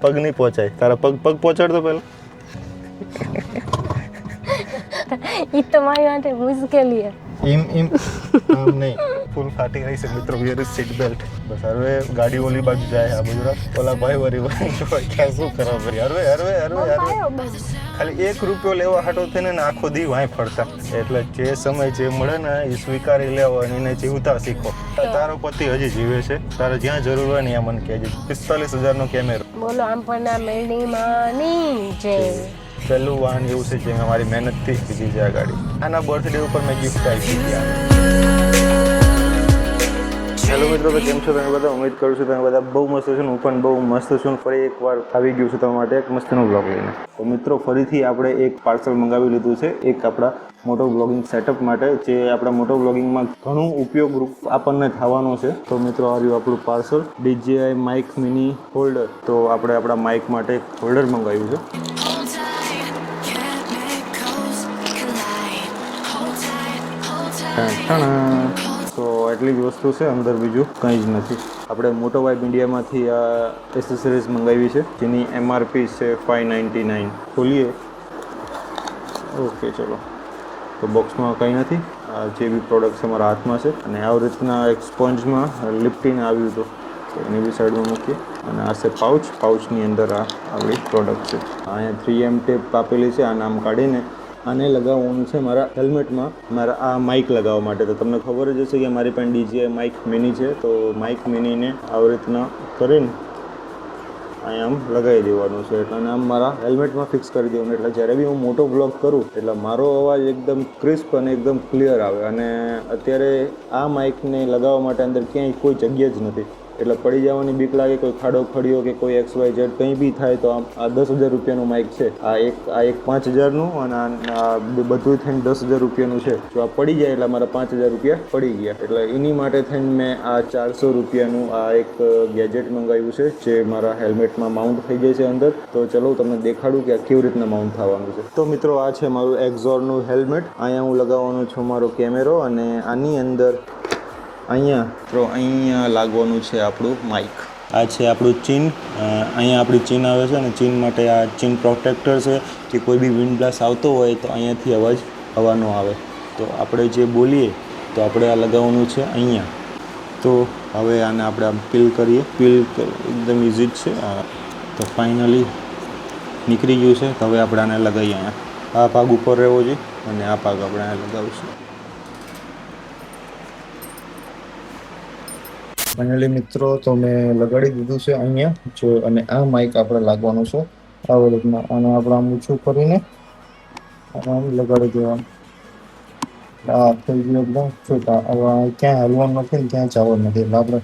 પગ નહીં પહોંચાય. તારા પગ પહોંચાડતો પહેલા. એ તો મારી માટે મુશ્કેલી છે. એમ આમ નહીં, ફૂલ ફાટી રહી છે મિત્રો. Wear is seat belt. બસ હવે ગાડી ઓલી બાજુ જાય. આ બાજુ ઓલા ભાઈ વરી ક્યાં શું કરવા ભરી. હરવે ખાલી 1 રૂપિયો લેવા હાટો થઈને ને આખો દી વાંય ફરતા. એટલે જે સમય જે મળે ને એ સ્વીકારી લેવો અને એને જીવતા શીખો. તારો પતિ હજી જીવે છે, તારે જ્યાં જરૂર હોય ને ત્યાં મને કહેજે. 45,000નો કેમેરો. બોલો આમ પણ આ મેરડીમાં ની જે પહેલું વાહન એવું છે જે મારી મહેનતથી લીધી છે આ ગાડી. આના બર્થડે ઉપર મેં ગિફ્ટ આપી હતી. હેલો મિત્રો, તો કેમ છો તમે બધા? ઉમેદ કરું છું તમે બધા બહુ મસ્ત છો. હું પણ બહુ મસ્ત છું. ફરી એકવાર આવી ગયું છું તમારા માટે એક મસ્તનો બ્લોગ લઈને. તો મિત્રો ફરીથી આપણે એક પાર્સલ મંગાવી લીધું છે, એક આપણા મોટો બ્લોગિંગ સેટઅપ માટે, જે આપણા મોટો બ્લોગિંગમાં ઘણું ઉપયોગરૂપ આપણને થવાનું છે. તો મિત્રો આ રહ્યું આપણું parcel, DJI mic mini holder. તો આપણે આપણા માઇક માટે એક હોલ્ડર મંગાવ્યું છે. તો એટલી જ વસ્તુ છે, અંદર બીજું કંઈ જ નથી. આપણે મોટો વાઇબ ઇન્ડિયામાંથી આ એસેસરીઝ મંગાવી છે, જેની MRP છે 599. ખોલીએ. ઓકે ચલો. તો બોક્સમાં કંઈ નથી. આ જે બી પ્રોડક્ટ છે મારા હાથમાં છે, અને આવી રીતના એક સ્પોન્જમાં લિપ્ટીને આવ્યું હતું, તો એની બી સાઈડમાં મૂકીએ. અને આ છે પાઉચની અંદર આ આપણી પ્રોડક્ટ છે. અહીંયા 3M ટેપ આપેલી છે. આ નામ કાઢીને આને લગાવવાનું છે મારા હેલ્મેટમાં, મારા આ માઇક લગાવવા માટે. તો તમને ખબર જ હશે કે મારી પાસે DJI માઇક મિની છે. તો માઇક મિનીને આવી રીતના કરીને અહીંયા આમ લગાવી દેવાનું છે. એટલે આમ મારા હેલ્મેટમાં ફિક્સ કરી દેવાનું. એટલે જ્યારે બી હું મોટો બ્લોગ કરું એટલે મારો અવાજ એકદમ ક્રિસ્પ અને એકદમ ક્લિયર આવે. અને અત્યારે આ માઇકને લગાવવા માટે અંદર ક્યાંય કોઈ જગ્યા જ નથી. એટલે પડી જવાની બીક લાગે, કોઈ ખાડો ખડ્યો કે કોઈ XYZ કંઈ બી થાય તો આ 10,000 રૂપિયાનું માઇક છે. આ એક 5,000નું અને આ બધું થઈને 10,000 રૂપિયાનું છે. જો આ પડી જાય એટલે મારા 5,000 રૂપિયા પડી ગયા. એટલે એની માટે થઈને મેં આ 400 રૂપિયાનું આ એક ગેજેટ મંગાવ્યું છે, જે મારા હેલ્મેટમાં માઉન્ટ થઈ જાય છે અંદર. તો ચલો તમને દેખાડું કે આ કેવી રીતના માઉન્ટ થવાનું છે. તો મિત્રો આ છે મારું એક્ઝોરનું હેલ્મેટ. અહીંયા હું લગાવવાનું છું મારો કેમેરો, અને આની અંદર અહીંયા લાગવાનું છે આપણું માઇક. આ છે આપણું ચીન. અહીંયા આપણી ચીન આવે છે, અને ચીન માટે આ ચીન પ્રોટેક્ટર છે, કે કોઈ બી વિન્ડ બ્લાસ્ટ આવતો હોય તો અહીંયાથી અવાજ હવા ન આવે. તો આપણે જે બોલીએ તો આપણે આ લગાવવાનું છે અહીંયા. તો હવે આને આપણે આમ પીલ કરીએ. એકદમ ઇઝી જ છે. તો ફાઇનલી નીકળી ગયું છે. તો હવે આપણે આને લગાવીએ. અહીંયા આ ભાગ ઉપર રહેવો જોઈએ, અને આ ભાગ આપણે અહીંયા લગાવીશું. ફાઇનલી મિત્રો તો મેં લગાડી દીધું છે અહીંયા જો. અને આ માઇક આપણે લાગવાનું છે આવી રીતના. અને આપણે આમ ઊંચું કરીને આમ લગાડી દેવાનું. આ થઈ ગયું એકદમ છૂટા. હવે ક્યાં હલવાનું નથી ને ક્યાં જવાનું નથી. એટલે આપણે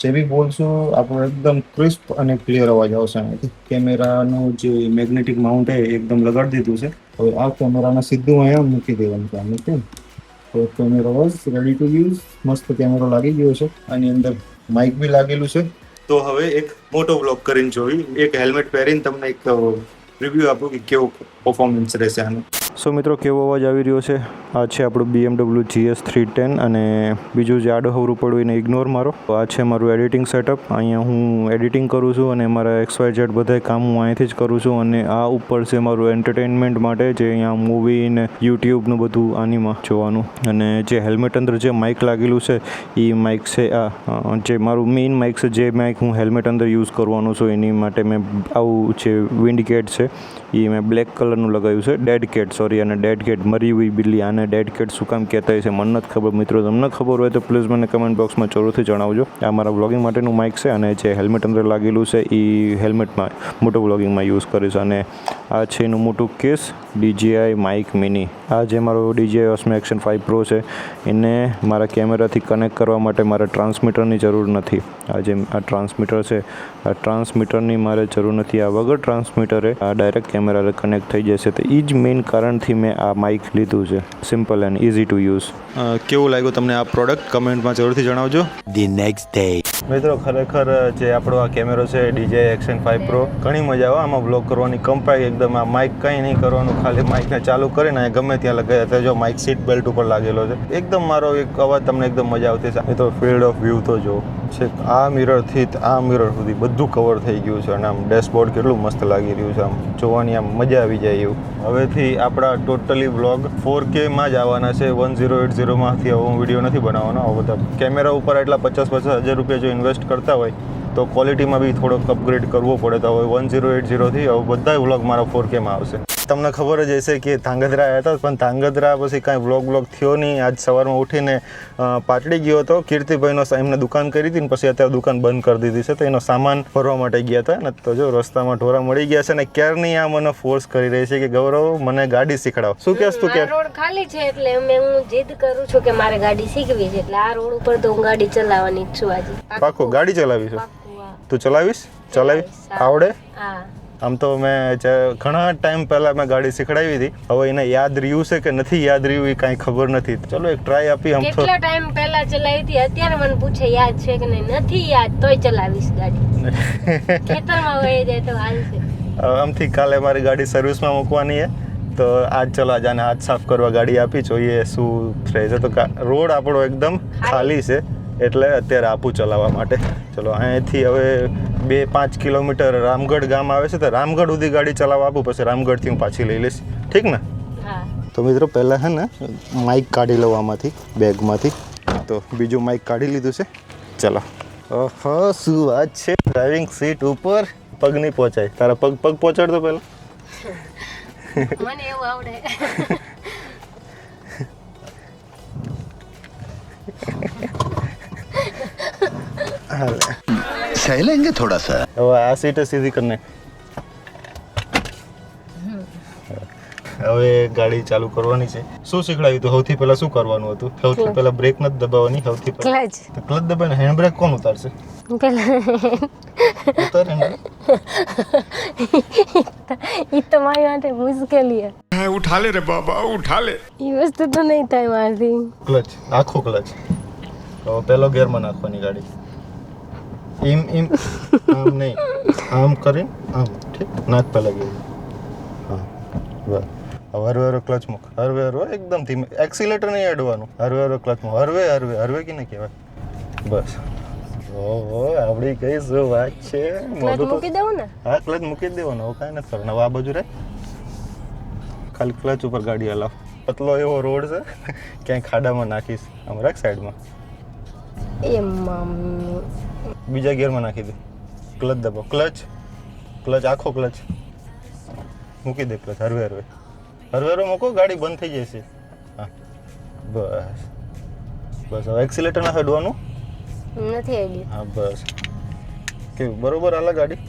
જે બી બોલશું આપણું એકદમ ક્રિસ્પ અને ક્લિયર અવાજ આવશે અહીંયાથી. કેમેરાનું જે મેગ્નેટિક માઉન્ટ છે એકદમ લગાડી દીધું છે. હવે આ કેમેરાને સીધું અહીંયા મૂકી દેવાનું છે. આમ મૂકીને તો કેમેરો વોઝ રેડી ટુ યુઝ. મસ્ત કેમેરો લાગી ગયો છે. આની અંદર માઇક બી લાગેલું છે. તો હવે એક મોટો બ્લોગ કરીને જોઈ, એક હેલ્મેટ પહેરીને તમને એક રિવ્યૂ આપું કે કેવો પરફોર્મન્સ રહેશે આનું. સો મિત્રો કેવો અવાજ આવી રહ્યો છે? આ છે આપણું BMW GS 310, અને બીજું જે આડો હવરું પડ્યું એને ઇગ્નોર મારો. આ છે મારું એડિટિંગ સેટઅપ. અહીંયા હું એડિટિંગ કરું છું, અને મારા XYZ બધા કામ હું અહીંથી જ કરું છું. અને આ ઉપર છે મારું એન્ટરટેનમેન્ટ માટે, જે અહીંયા મૂવી ને યુટ્યુબનું બધું આનીમાં જોવાનું. અને જે હેલ્મેટ અંદર જે માઇક લાગેલું છે એ માઇક છે આ જે મારું મેઇન માઇક છે, જે માઇક હું હેલ્મેટ અંદર યુઝ કરવાનું છું. એની માટે મેં આવું જે વિન્ડ કેટ છે એ મેં બ્લેક કલરનું લગાવ્યું છે. ડેડ કેટ, સોરી, અને ડેડ કેટ મરી હુઈ બિલ્લી. આને ડેડ કેટ શું કામ કહેતા હોય છે મને નથી ખબર. મિત્રો તમને ખબર હોય તો પ્લીઝ મને કમેન્ટ બોક્સમાં જરૂરથી જણાવજો. આ મારા વ્લોગિંગ માટેનું માઇક છે, અને જે હેલ્મેટ અંદર લાગેલું છે એ હેલ્મેટમાં મોટો વ્લોગિંગમાં યુઝ કરીશ. અને આ છે એનું મોટું કેસ, DJI માઇક મિની. આ જે મારો DJI Osmo Action 5 Pro છે, એને મારા કેમેરાથી કનેક્ટ કરવા માટે મારે ટ્રાન્સમીટરની જરૂર નથી. આ જે આ ટ્રાન્સમીટર છે, આ ટ્રાન્સમીટરની મારે જરૂર નથી. આ વગર ટ્રાન્સમીટરે આ ડાયરેક્ટ કેમેરાને કનેક્ટ થઈ જશે. તો એ જ મેઇન કારણથી મેં આ માઇક લીધું છે. Simple and easy to use. કેવું લાગ્યું તમને આ પ્રોડક્ટ? કમેન્ટમાં જરૂરથી જણાવજો. The next day. મિત્રો ખરેખર જે આપણો આ કેમેરો છે DJI Action 5 Pro, ઘણી મજા આવે આમાં વ્લોગ કરવાની. કમ્પાઈ એકદમ. આ માઇક કંઈ નહીં કરવાનું, ખાલી માઇકને ચાલુ કરીને ગમે ત્યાં લગાવ્યા હતા. જો માઇક સીટ બેલ્ટ ઉપર લાગેલો છે. એકદમ મારો એક અવાજ તમને એકદમ મજા આવતી છે. એ તો ફિલ્ડ ઓફ વ્યૂ તો જો છેક આ મિરરથી આ મિરર સુધી બધું કવર થઈ ગયું છે અને આમ ડેશબોર્ડ કેટલું મસ્ત લાગી રહ્યું છે, આમ જોવાની આમ મજા આવી જાય એવું. હવેથી આપણા ટોટલી વ્લોગ 4K માં જ આવવાના છે. 1080માંથી હવે હું વિડીયો નથી બનાવવાનો. હવે બધા કેમેરા ઉપર એટલા 50,000 રૂપિયા જો ઇન્વેસ્ટ કરતા હોય તો ક્વોલિટીમાં બી થોડોક અપગ્રેડ કરવો પડે. તો હવે 1080થી હવે બધા વ્લોગ મારા 4K માં આવશે. તમને ખબર જ હશે કે ધાંગધ્રા આવ્યા હતા, પણ ધાંગધ્રા પછી કાંઈ વ્લોગ થયો નહીં. આજ સવારમાં ઉઠીને પાટડી ગયો હતો. કીર્તિભાઈનો એમને દુકાન કરી હતી ને પછી અત્યારે દુકાન બંધ કરી દીધી છે, તો એનો સામાન ભરવા માટે ગયા હતા ને તો જો રસ્તામાં ઢોરા મળી ગયા છે ને ક્યારની આ મને ફોર્સ કરી રહી છે કે ગૌરવ મને ગાડી શીખડાવ. શું કહેશ તું? કે રોડ ખાલી છે એટલે હું જીદ કરું છું કે મારે ગાડી શીખવી છે, એટલે આ રોડ ઉપર તો હું ગાડી ચલાવવાની જ છું આજે. પાકું ગાડી ચલાવીશ? તું ચલાવીશ? આવડે? હા. આમ તો મેં ઘણા ટાઈમ પહેલાં મેં ગાડી શીખડાવી હતી. હવે એને યાદ રહ્યું છે કે નથી યાદ રહ્યું એ કાંઈ ખબર નથી. ચલો એક ટ્રાય આપી. આમ કેટલા ટાઈમ પહેલા ચલાવી હતી, અત્યારે મને પૂછે યાદ છે કે નહીં, નથી યાદ તોય ચલાવીશ ગાડી. ખેતરમાં વહી જાય તો હાલશે. આમથી કાલે મારી ગાડી સર્વિસમાં મૂકવાની છે, તો આજ ચલો આને હાથ સાફ કરવા ગાડી આપી, જોઈએ શું રહે છે. તો રોડ આપણો એકદમ ખાલી છે એટલે અત્યારે આપું ચલાવવા માટે. ચલો અહીંયાથી હવે 2-5 કિલોમીટર રામગઢ ગામ આવે છે, તો રામગઢ સુધી ગાડી ચલાવવા આપું, પછી રામગઢથી હું પાછી લઈ લઈશ. ઠીક ને? હા. તો મિત્રો પહેલાં છે ને માઇક કાઢી લઉં આમાંથી બેગમાંથી. તો બીજું માઇક કાઢી લીધું છે. ચલો. ઓહો શું વાત છે, ડ્રાઇવિંગ સીટ ઉપર પગ નહીં પહોંચાય. તારા પગ પહોંચાડતો પહેલાં. મને એવું આવડે. सह लेंगे थोड़ा सा. હવે આ સીટ સીધી કરીને હવે ગાડી ચાલુ કરવાની છે. શું શીખડાવ્યું તું? સૌથી પહેલા શું કરવાનું હતું? સૌથી પહેલા બ્રેક નથી દબાવવાની. સૌથી પહેલા ક્લચ દબાવીને હેન્ડ બ્રેક કોણ ઉતારશે? ઉતાર હેન્ડ. ઈ તો મારી માટે મુશ્કેલી છે. उठा ले रे बाबा, उठा ले. ઈ વસ્તુ તો નહીં થાય મારથી. ક્લચ આખો ક્લચ. હવે પહેલો ગિયરમાં નાખવાની ગાડી. એમ આમ નહીં, આમ કરીને આમ. ઠીક, નાખ પહેલા ગિયર. હા બસ. હવે હરવે ક્લચ મૂક. હરવે એકદમ ધીમે. એક્સિલેટર નહીં અડવાનું. હરવે ક્લચ મૂક. હરવે કે ને કહેવાય. બસ. ઓહો આવડી કઈ શું વાત છે. ક્લચ મૂકી દઉં ને? હા ક્લચ મૂકી જ દેવાનો. હવે કાંઈ નથી કરવાનું. હવે આ બાજુ રહે, ખાલી ક્લચ ઉપર ગાડી હલાવ. પતલો એવો રોડ છે, ક્યાંય ખાડામાં નાખીશ. આમ રાખ સાઈડમાં. બીજા ગિયરમાં નાખી દે. ક્લચ દબાવ. ક્લચ આખો ક્લચ મૂકી દે. ક્લચ હરવે મૂકો, ગાડી બંધ થઈ જશે. હા બસ. હવે એક્સિલેટર ના અડવાનું નથી આઈડિયા. હા બસ. કેવું બરોબર હાલે ગાડી?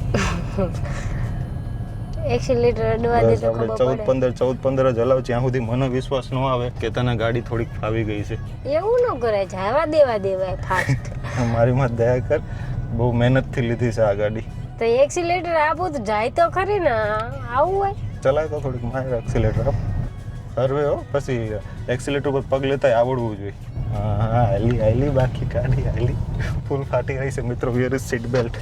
એક્સિલેટર અડવા દે તો ખબર પડે. 14-15 જ હલાવ, જ્યાં સુધી મને વિશ્વાસ ન આવે કે તને ગાડી થોડીક ફાવી ગઈ છે. એવું ન કરાય, જવા દેવાય ફાસ્ટ. મારી માં દયા કર, બહુ મહેનતથી લીધી છે આ ગાડી. તો એક્સિલેટર આપું તો જાય તો ખરી ને. આવું હોય ચલાય તો થોડીક મારે એક્સિલેટર આપ. હરવે હો, પછી એક્સિલેટર ઉપર પગ લેતા આવડવું જોઈએ. હા હાલી બાકી ગાડી હાલી ફૂલ ફાટી રહી છે મિત્રો. Where is seat belt?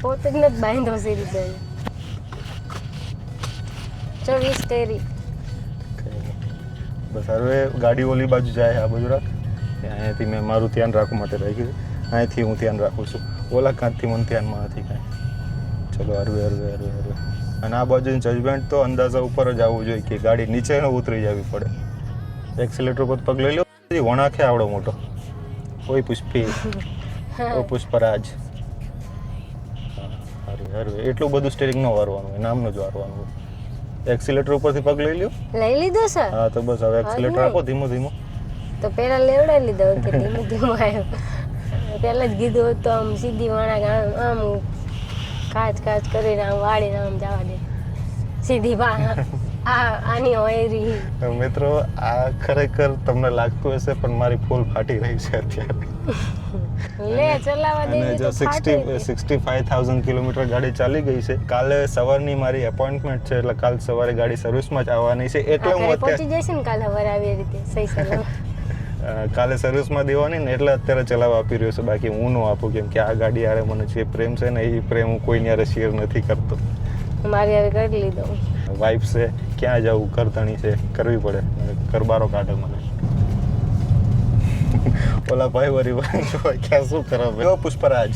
પોતે જ નથી બાંધો સીટ બેલ્ટ. 24 તેરી. બસ હવે ગાડી ઓલી બાજુ જાય, આ બાજુ રાખ. અહીંયાથી મેં મારું ધ્યાન રાખવા માટે રાખ્યું. અહીંયાથી હું ધ્યાન રાખું છું. ઓલા કાંતથી મને ધ્યાનમાં નથી કાંઈ. ચલો હરવે. અને આ બાજુની જજમેન્ટ તો અંદાજા ઉપર જ આવવું જોઈએ કે ગાડી નીચે ન ઉતરી જવી પડે. એક્સિલેટર પર પગ લઈ લો. વણાખે આવડો મોટો. ઓય પુષ્પી, ઓ પુષ્પરાજ. હરવે એટલું બધું સ્ટીરિંગ ન વારવાનું હોય, નામનું જ વારવાનું હોય. એક્સિલેટર ઉપરથી પગ લઈ લ્યો. લઈ લીધો સર? હા તો બસ હવે એક્સિલેટર આપો ધીમો. તો પેલા લેવડાવી લીધો કે ધીમો આવ્યો. પેલા જ કીધું હોત તો આમ સીધી વણાક આમ કાચ કરીને આમ વાળીને આમ જવા દે સીધી આની હોય રહી. મિત્રો આ ખરેખર તમને લાગતું હશે પણ મારી ફૂલ ફાટી રહી છે અત્યારે. લે ચલાવવા દે. અને જો 65,000 કિલોમીટર ગાડી ચાલી ગઈ છે. કાલે સવારની મારી એપોઇન્ટમેન્ટ છે, એટલે કાલ સવારે ગાડી સર્વિસમાં જ આવવાની છે. એટલે હું અત્યારે પહોંચી જઈશ ને કાલે સવારે આવી રીતે સહી સલામત. કાલે સર્વિસમાં દેવાની ને એટલે અત્યારે ચલાવવા આપી રહ્યો છે. બાકી હું ન આપું, કેમ કે આ ગાડી યારે મને જે પ્રેમ છે ને એ પ્રેમ હું કોઈની યારે શેર નથી કરતો. મારી યારે કરી લીધો. વાઇફ છે, ક્યાં જવું, કરધણી છે, કરવી પડે. કરબારો કાઢે મને. ઓલા ભાઈ વરી ભાઈ ક્યાં શું કરાવે જો પુષ્પરાજ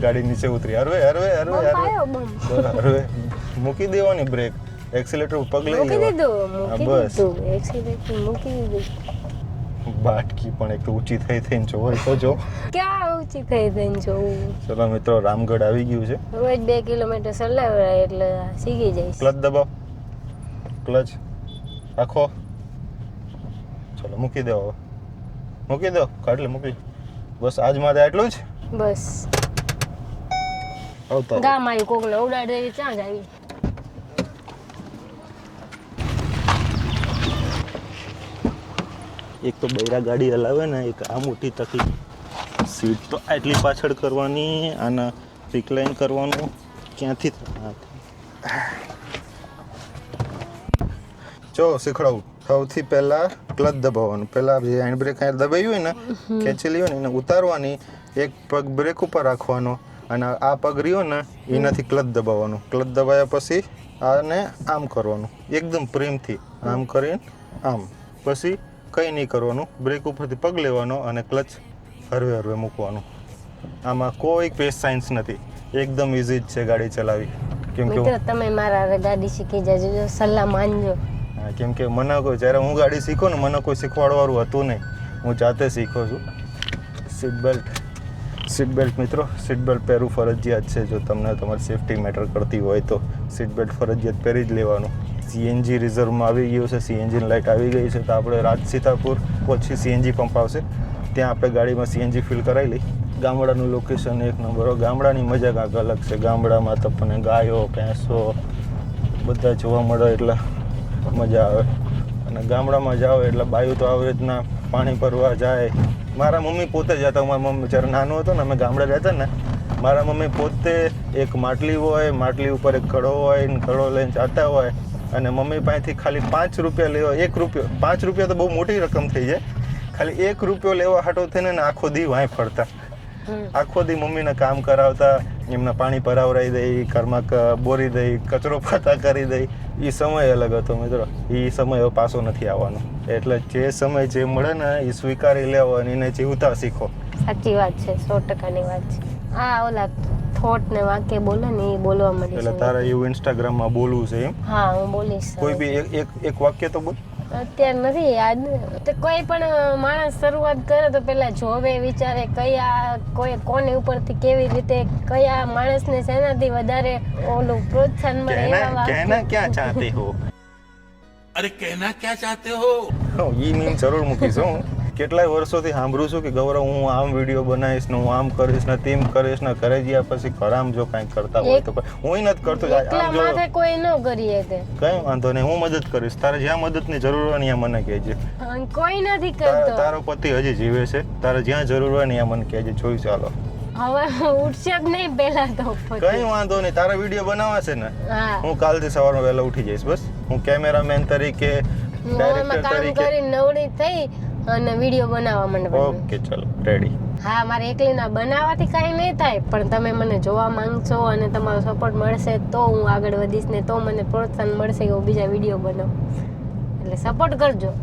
ગાડી નીચે ઉતરી હરવે હરવે હરવે બમ હરવે પાયો બમ બરાબર, હરવે મૂકી દેવાની બ્રેક એક્સિલેટર પગ લઈ મૂકી લેવા. દીધું હા, બસ. એક્સિડન્ટ મૂકી દીધું બાટકી પણ એક તો ઊંચી થઈને જોઈ તો જો. ક્યાં ઊંચી થઈ થઈને જોવું ચલો મિત્રો રામગઢ આવી ગયું છે. રોજ 2 કિલોમીટર ચલાવ્યા એટલે શીખી જઈશ ક્લચ દબાવ, ક્લચ રાખો. ચલો મૂકી દો હવે, મૂકી દો કાઢલે મૂકી. બસ આજ માટે આટલું જ. બસ આવતા ગામ આવી કોકને ઉડાડ દેવી ત્યાં જ આવી એક તો બૈરા ગાડી હલાવે ને એક આ મોટી તકલીફ. સીટ તો આટલી પાછળ કરવાની, આના રિક્લાઇન કરવાનું ક્યાંથી જો શીખડાવું. સૌથી પહેલાં ક્લચ દબાવવાનું. પહેલાં જે હેન્ડ બ્રેક અહીંયા દબાવી હોય ને ખેંચેલી હોય ને એને ઉતારવાની, એક પગ બ્રેક ઉપર રાખવાનો અને આ પગ રહ્યો ને એનાથી ક્લચ દબાવવાનું. ક્લચ દબાવ્યા પછી આને આમ કરવાનું એકદમ પ્રેમથી, આમ કરીને આમ. પછી કંઈ નહીં કરવાનું, બ્રેક ઉપરથી પગ લેવાનો અને ક્લચ હરવે હરવે મૂકવાનું. આમાં કોઈ પેસ સાયન્સ નથી, એકદમ ઇઝી જ છે ગાડી ચલાવી. કેમ કે મિત્ર તમે મારા હારે ગાડી શીખી જજો સલાહ માનજો હા, કેમ કે મને કોઈ જ્યારે હું ગાડી શીખું ને મને કોઈ શીખવાડવાળું હતું નહીં, હું જાતે શીખો છું. સીટ બેલ્ટ મિત્રો, સીટ બેલ્ટ પહેરવું ફરજિયાત છે. જો તમને તમારી સેફટી મેટર કરતી હોય તો સીટ બેલ્ટ ફરજિયાત પહેરી જ લેવાનું. સીએનજી રિઝર્વમાં આવી ગયું છે, સીએનજીની લાઇટ આવી ગઈ છે, તો આપણે રાજસીતાપુર પછી સીએનજી પંપ આવશે, ત્યાં આપણે ગાડીમાં સીએનજી ફિલ કરાવી લઈ. ગામડાનું લોકેશન એક નંબર. ગામડાની મજા કાંઈક અલગ છે. ગામડામાં તમને ગાયો ભેંસો બધા જોવા મળે એટલે મજા આવે. અને ગામડામાં જાઓ એટલે બાયું તો આવી રીતના પાણી ભરવા જાય. મારા મમ્મી પોતે જતા. મારા મમ્મી જ્યારે નાનો હતો ને અમે ગામડે રહેતા ને, મારા મમ્મી પોતે એક માટલી હોય, માટલી ઉપર એક કડો હોય ને કડો લઈને જતા હોય અને મમ્મી પાસેથી ખાલી 5 રૂપિયા લેવા, 1 રૂપિયો, 5 રૂપિયા તો બહુ મોટી રકમ થઈ જાય, ખાલી 1 રૂપિયો લેવા હાટો થઈને ને આખો દી વાંય ફરતા. આખો દી મમ્મીને કામ કરાવતા, એમને પાણી ભરાવરાઈ દઈ, ઘરમાં બોરી દઈ, કચરો પાતા કરી દઈ. એ સમય અલગ હતો મિત્રો. એ સમય હવે પાછો નથી આવવાનો. એટલે જે સમય જે મળે ને એ સ્વીકારી લેવો અને એને જીવતા શીખો. સાચી વાત છે 100%ની વાત છે હા ઓલા થોટ ને વાક્ય બોલે ને એ બોલવા માંડી એટલે તારે એવું ઇન્સ્ટાગ્રામમાં બોલવું છે એમ? હા હું બોલીશ કોઈ બી એક વાક્ય તો બોલ. અત્યારે નથી યાદ તો કોઈ પણ માણસ શરૂઆત કરે તો પેલા જોવે વિચારે કયા કોની ઉપરથી કેવી રીતે કયા માણસને શેનાથી વધારે ઓલું પ્રોત્સાહન મળે એવા कहना क्या चाहते हो? अरे कहना क्या चाहते हो? ઈ મીમ જરૂર મૂકીશ હું. કેટલાય વર્ષોથી સાંભળું છું કે ગૌરવ હું આમ વિડીયો બનાવીશ ને હું આમ કરીશ ને તેમ કરીશ ને કરે ગયા પછી ખરામ જો કાંઈક કરતા હોય તો હું નથી કરતો. એકલા માથે કોઈ ન કરી શકે. કઈ વાંધો નહીં, હું મદદ કરીશ. તારે જ્યાં મદદની જરૂર હોય ને ત્યાં મને કહેજે. કોઈ નથી કરતો. તારો પતિ હજી જીવે છે, તારે જ્યાં જરૂર હોય ને ત્યાં મને કહેજે. જોઈ ચાલો હવે ઉઠશે જ નહીં પહેલા તો કઈ વાંધો નહીં. તારા વિડીયો બનાવવા છે ને, હા હું કાલથી સવારમાં વહેલા ઉઠી જઈશ. બસ હું કેમેરામેન તરીકે, ડાયરેક્ટર કામ તરીકે. કરી નવડી થઈ અને વિડીયો બનાવવા માંડવાનું. ઓકે ચલો રેડી. હા મારે એકલીના બનાવવાથી કાંઈ નહીં થાય પણ તમે મને જોવા માંગશો અને તમારો સપોર્ટ મળશે તો હું આગળ વધીશ ને તો મને પ્રોત્સાહન મળશે કે હું બીજા વિડીયો બનાવું. એટલે સપોર્ટ કરજો.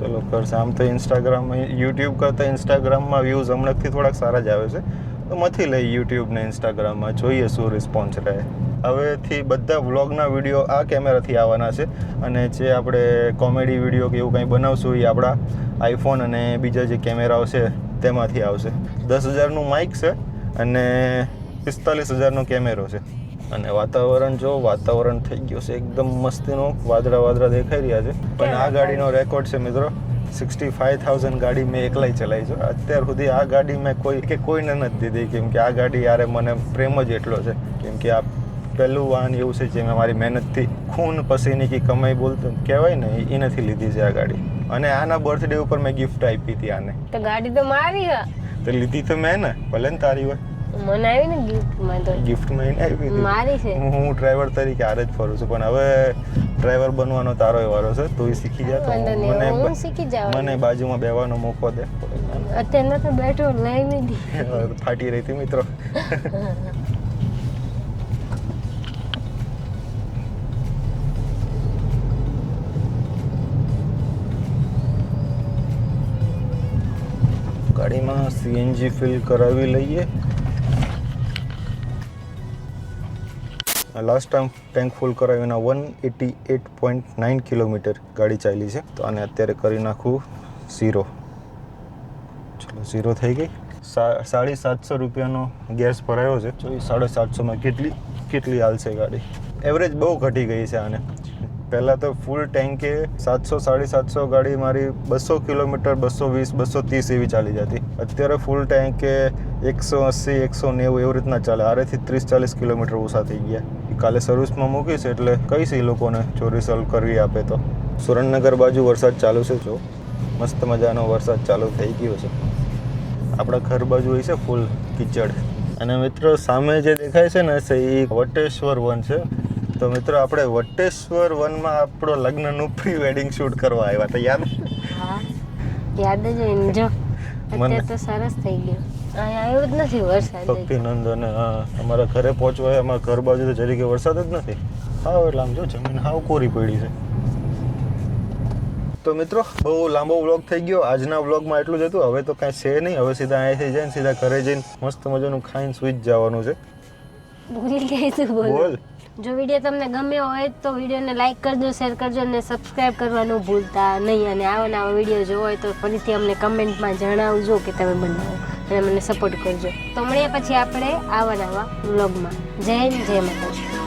ચલો કરશે. આમ તો ઇન્સ્ટાગ્રામમાં, યુટ્યુબ કરતાં ઇન્સ્ટાગ્રામમાં વ્યૂઝ હમણાંથી થોડાક સારા જ આવે છે, તો મથી લઈ યુટ્યુબ ને ઇન્સ્ટાગ્રામમાં, જોઈએ શું રિસ્પોન્સ રહે. હવેથી બધા વ્લોગના વિડીયો આ કેમેરાથી આવવાના છે અને જે આપણે કોમેડી વિડીયો કે એવું કંઈ બનાવશું એ આપણા આઈફોન અને બીજા જે કેમેરાઓ છે તેમાંથી આવશે. 10,000નું માઇક છે અને 45,000નો કેમેરો છે. અને વાતાવરણ જો, વાતાવરણ થઈ ગયું છે એકદમ મસ્તીનું. વાદળા દેખાઈ રહ્યા છે. પણ આ ગાડીનો રેકોર્ડ છે મિત્રો 65,000 ગાડી મેં એકલાય ચલાવી છે અત્યાર સુધી. આ ગાડી મેં કોઈને નથી દીધી, કેમ કે આ ગાડી યારે મને પ્રેમ જ એટલો છે. કેમ કે આ પહેલું વાહન એવું છે જે મેં મારી મહેનતથી ખૂન પસીની કી કમાઈ બોલતું કહેવાય ને એ નથી લીધી છે આ ગાડી. અને આના બર્થડે ઉપર મેં ગિફ્ટ આપી હતી આને. તો ગાડી તો મારી હે તો લીધી તો મેં ને, ભલે ને તારી હોય. મને આવી ને ગિફ્ટમાં તો ગિફ્ટમાં એને આપી હતી. મારી છે. હું ડ્રાઈવર તરીકે હારે જ ફરું છું, પણ હવે ડ્રાઈવર બનવાનો તારો વારો છે. તું શીખી જા તો હું શીખી જાવ. મને બાજુમાં બેવાનો મોકો દે. અત્યારે તો બેઠો લઈ લીધી. ફાટી રહી હતી મિત્રો. ગાડીમાં સીએનજી ફિલ કરાવી લઈએ. લાસ્ટ ટાઈમ ટેન્ક ફૂલ કરાવીને 188.9 કિલોમીટર ગાડી ચાલી છે. તો આને અત્યારે કરી નાખું 0. ચલો 0 થઈ ગઈ. 750 રૂપિયાનો ગેસ ભરાયો છે. તો 750માં કેટલી હાલશે ગાડી. એવરેજ બહુ ઘટી ગઈ છે આને. પહેલાં તો ફૂલ ટેન્કે 700-750 ગાડી મારી 200 કિલોમીટર 220 230 એવી ચાલી જતી. અત્યારે ફૂલ ટેન્કે 180-190 એવી રીતના ચાલે. આરેથી 30-40 કિલોમીટર ઓછા થઈ ગયા. કાલે સર્વિસમાં મૂકીશ એટલે કહીશ એ લોકોને ચોરી સોલ્વ કરવી આપે તો. સુરેન્દ્રનગર બાજુ વરસાદ ચાલુ છે. જો મસ્ત મજાનો વરસાદ ચાલુ થઈ ગયો છે. આપણા ઘર બાજુ હોય છે ફૂલ કીચડ. અને મિત્રો સામે જે દેખાય છે ને એ વટેશ્વર વન છે. તો મિત્રો આપણે વટેશ્વર વનમાં આપણો લગ્નનું પ્રી વેડિંગ શૂટ કરવા આવ્યા હતા. યાદ જ હોય ને. જો અત્યારે તો સરસ થઈ ગયું. અહીંયા આવ્યો જ નથી વરસાદ. ભક્તિનંદ અને અમારા ઘરે પહોંચવા અમારા ઘર બાજુ તો જરીકે વરસાદ જ નથી. હાવ એટલે આમ જો જમીન હાવ કોરી પડી છે. તો મિત્રો બહુ લાંબો વ્લોગ થઈ ગયો. આજના વ્લોગમાં એટલું જ હતું. હવે તો કાંઈ છે નહીં. હવે સીધા અહીંયાથી જઈને સીધા ઘરે જઈને મસ્ત મજાનું ખાઈને સૂઈ જ જવાનું છે. ભૂલી ગઈ તું બોલ. જો વિડીયો તમને ગમ્યો હોય તો વિડીયોને લાઈક કરજો, શેર કરજો અને સબસ્ક્રાઈબ કરવાનું ભૂલતા નહીં. અને આવા વિડીયો જોવો હોય તો ફરીથી અમને કમેન્ટમાં જણાવજો કે તમે બનાવો અને મને સપોર્ટ કરજો. તો મળીએ પછી આપણે આવા વ્લોગમાં. જય હિન્દ, જય માતાજી.